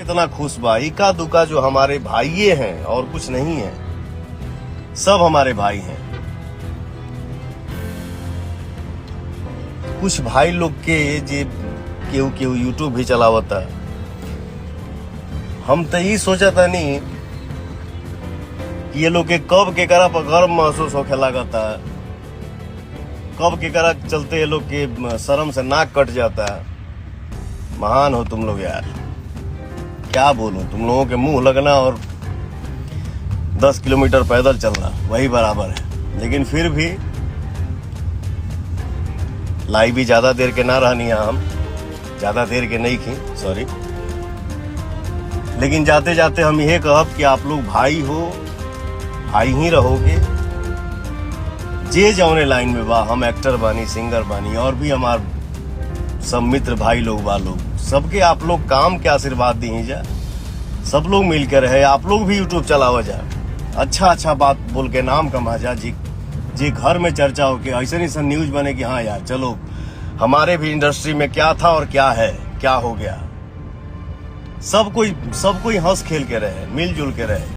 कितना खुश बा। इका दुका जो हमारे भाइये हैं और कुछ नहीं है, सब हमारे भाई हैं। कुछ भाई लोग के जे केहू केहू यूट्यूब भी चलावता, हम तो यही सोचा था नहीं कि ये लोग के कब के करा पर गर्व महसूस होखे लागता, कब के करा चलते ये लोग के शर्म से नाक कट जाता है। महान हो तुम लोग यार, क्या बोलूं, तुम लोगों के मुंह लगना और 10 किलोमीटर पैदल चलना वही बराबर है। लेकिन फिर भी लाई भी ज्यादा देर के ना रहनी है, हम ज्यादा देर के नहीं की, सॉरी। लेकिन जाते जाते हम यह कहब कि आप लोग भाई हो, भाई ही रहोगे। जे जौने लाइन में बा, हम एक्टर बानी, सिंगर बानी, और भी हमार सब मित्र भाई लोग बा लोग, सबके आप लोग काम के आशीर्वाद दी जा। सब लोग मिलकर रहे, आप लोग भी यूट्यूब चलावा जा, अच्छा अच्छा बात बोल के नाम कमा जा। जी घर में चर्चा हो के ऐसा नहीं सन न्यूज बने कि हाँ यार चलो हमारे भी इंडस्ट्री में क्या था और क्या है, क्या हो गया। सब कोई हंस खेल के रहे, मिलजुल के रहे।